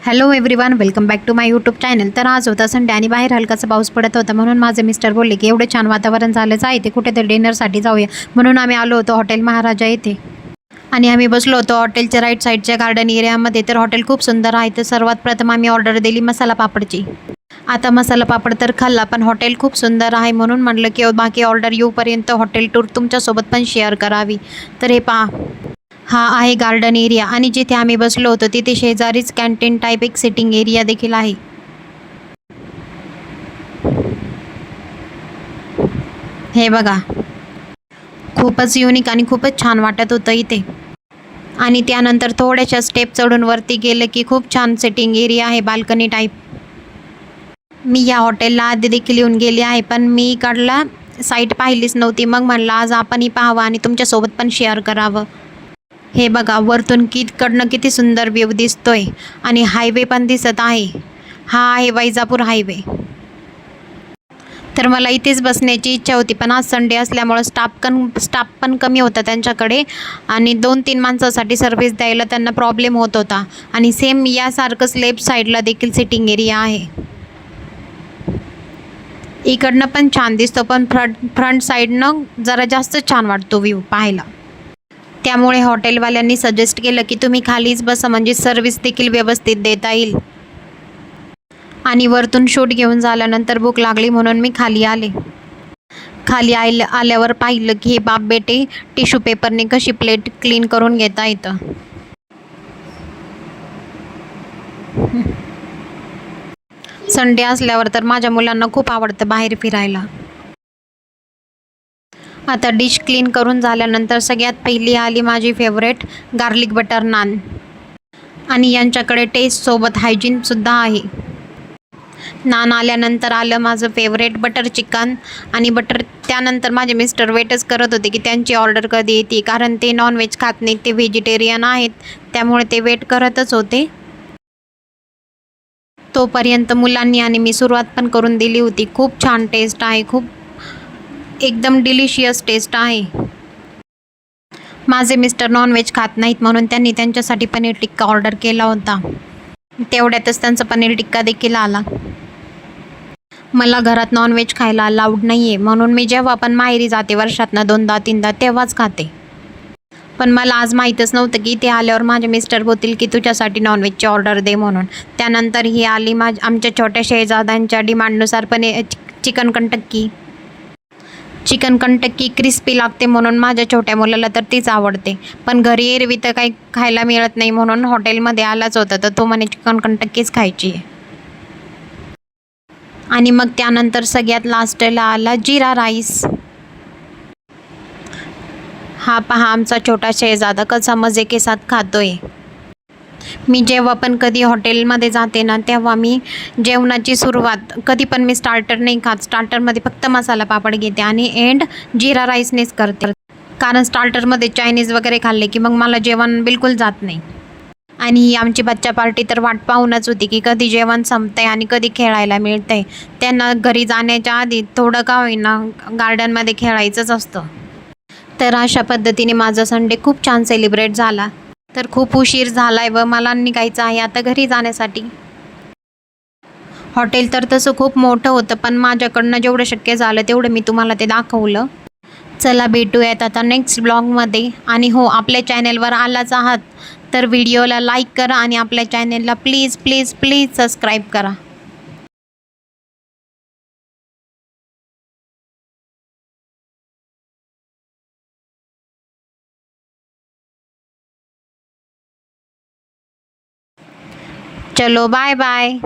Hello everyone, welcome back to my YouTube channel. तर आज होता संडे आणि बाहेर हलकासा पाऊस पडत होता, म्हणून माझे मिस्टर बोलले की एवढे छान वातावरण झालंच आहे ते कुठेतरी डिनरसाठी जाऊया. म्हणून आम्ही आलो होतो हॉटेल महाराजा येथे आणि आम्ही बसलो होतो हॉटेलच्या राईट साईडच्या गार्डन एरियामध्ये. तर हॉटेल खूप सुंदर आहे. तर सर्वात प्रथम आम्ही ऑर्डर दिली मसाला पापडची. आता मसाला पापड तर खाल्ला, पण हॉटेल खूप सुंदर आहे म्हणून म्हटलं की बाकी ऑर्डर येऊपर्यंत हॉटेल टूर तुमच्यासोबत पण शेअर करावी. तर हे पहा, हा आहे गार्डन एरिया आणि जिथे आम्ही बसलो होतो तिथे शेजारीच कॅन्टीन टाईप एक सिटिंग एरिया देखील आहे. हे बघा, खूपच युनिक आणि खूपच छान वाटत होतं इथे. आणि त्यानंतर थोड्याशा स्टेप चढून वरती गेलं की खूप छान सिटिंग एरिया आहे, बाल्कनी टाईप. मी या हॉटेलला आधी देखील येऊन गेले आहे, पण मी इकडला साईट पाहिलीच नव्हती. मग म्हणलं आज आपणही पाहावं आणि तुमच्यासोबत पण शेअर करावं. हे बघा, वरतून कडनं किती सुंदर व्ह्यू दिसतोय आणि हायवे पण दिसत आहे. हा आहे वैजापूर हायवे. तर मला इथेच बसण्याची इच्छा होती, पण आज संडे असल्यामुळं स्टाफ पण कमी होता त्यांच्याकडे आणि 2-3 माणसासाठी सर्व्हिस द्यायला त्यांना प्रॉब्लेम होत होता. आणि सेम यासारखंच लेफ्ट साईडला देखील सिटिंग एरिया आहे. इकडनं पण छान दिसतो, पण फ्रंट साईडनं जरा जास्त छान वाटतो व्ह्यू पाहायला. त्यामुळे हॉटेलवाल्यांनी सजेस्ट केलं की तुम्ही खालीच बसा, म्हणजे सर्व्हिस देखील व्यवस्थित देता येईल. आणि वरतून शूट घेऊन झाल्यानंतर भूक लागली म्हणून मी खाली आले. खाली आल्यावर पाहिलं की हे बाप बेटे टिश्यू पेपरने कशी प्लेट क्लीन करून घेता येतं. संडे असल्यावर तर माझ्या मुलांना खूप आवडतं बाहेर फिरायला. आता डिश क्लीन करून झाल्यानंतर सगळ्यात पहिली आली माझी फेवरेट गार्लिक बटर नान. आणि यांच्याकडे टेस्टसोबत हायजीनसुद्धा आहे. नान आल्यानंतर आलं माझं फेवरेट बटर चिकन आणि त्यानंतर माझे मिस्टर वेटच करत होते की त्यांची ऑर्डर कधी येते, कारण ते नॉनव्हेज खात नाहीत, ते व्हेजिटेरियन आहेत. त्यामुळे ते वेट करतच होते. तोपर्यंत मुलांनी आणि मी सुरुवात पण करून दिली होती. खूप छान टेस्ट आहे, खूप एकदम डिलिशियस टेस्ट आहे. माझे मिस्टर नॉनव्हेज खात नाहीत म्हणून त्यांनी त्यांच्यासाठी पनीर टिक्का ऑर्डर केला होता. तेवढ्यातच त्यांचा पनीर टिक्का देखील आला. मला घरात नॉनव्हेज खायला अलाउड नाही आहे, म्हणून मी जेव्हा पण माहेरी जाते वर्षातनं 2दा-3दा तेव्हाच खाते. पण मला आज माहीतच नव्हतं की इथे आल्यावर माझे मिस्टर बोलतील की तुझ्यासाठी नॉनव्हेजची ऑर्डर दे म्हणून. त्यानंतर ही आली आमच्या छोट्या शहेजाद्यांच्या डिमांडनुसार चिकन कंटक्की. चिकन कंटक्की क्रिस्पी लागते म्हणून माझ्या छोट्या मुलाला तर तीच आवडते. पण घरी एरवी तर काही खायला मिळत नाही म्हणून हॉटेलमध्ये आलाच होता, तर तो म्हणे चिकन कंटक्कीच खायची आहे. आणि मग त्यानंतर सगळ्यात लास्टला आला जिरा राईस. हा पहा, आमचा छोटा शहेजादा कसा मजे के साथ खातोय. मी जेव्हा पण कधी हॉटेलमध्ये जाते ना, तेव्हा मी जेवणाची सुरुवात कधी पण मी स्टार्टर नाही खात. स्टार्टरमध्ये फक्त मसाला पापड घेते आणि एंड जिरा राईसनेच करते. कारण स्टार्टरमध्ये चायनीज वगैरे खाल्ले की मग मला जेवण बिलकुल जात नाही. आणि ही आमची बच्चा पार्टी तर वाट पाहूनच होती की कधी जेवण संपतंय आणि कधी खेळायला मिळतंय. त्यांना घरी जाण्याच्या आधी थोडं का होईना गार्डनमध्ये खेळायचंच असतं. तर अशा पद्धतीने माझा संडे खूप छान सेलिब्रेट झाला. तर खूप उशीर झाला आहे व मला निघायचं आहे आता घरी जाण्यासाठी. हॉटेल तर तसं खूप मोठं होतं, पण माझ्याकडनं जेवढं शक्य झालं तेवढं मी तुम्हाला ते दाखवलं. चला भेटूयात आता नेक्स्ट ब्लॉगमध्ये. आणि हो, आपल्या चॅनलवर आलाच आहात तर व्हिडिओला लाईक करा आणि आपल्या चॅनलला प्लीज प्लीज प्लीज सबस्क्राईब करा. चलो बाय बाय.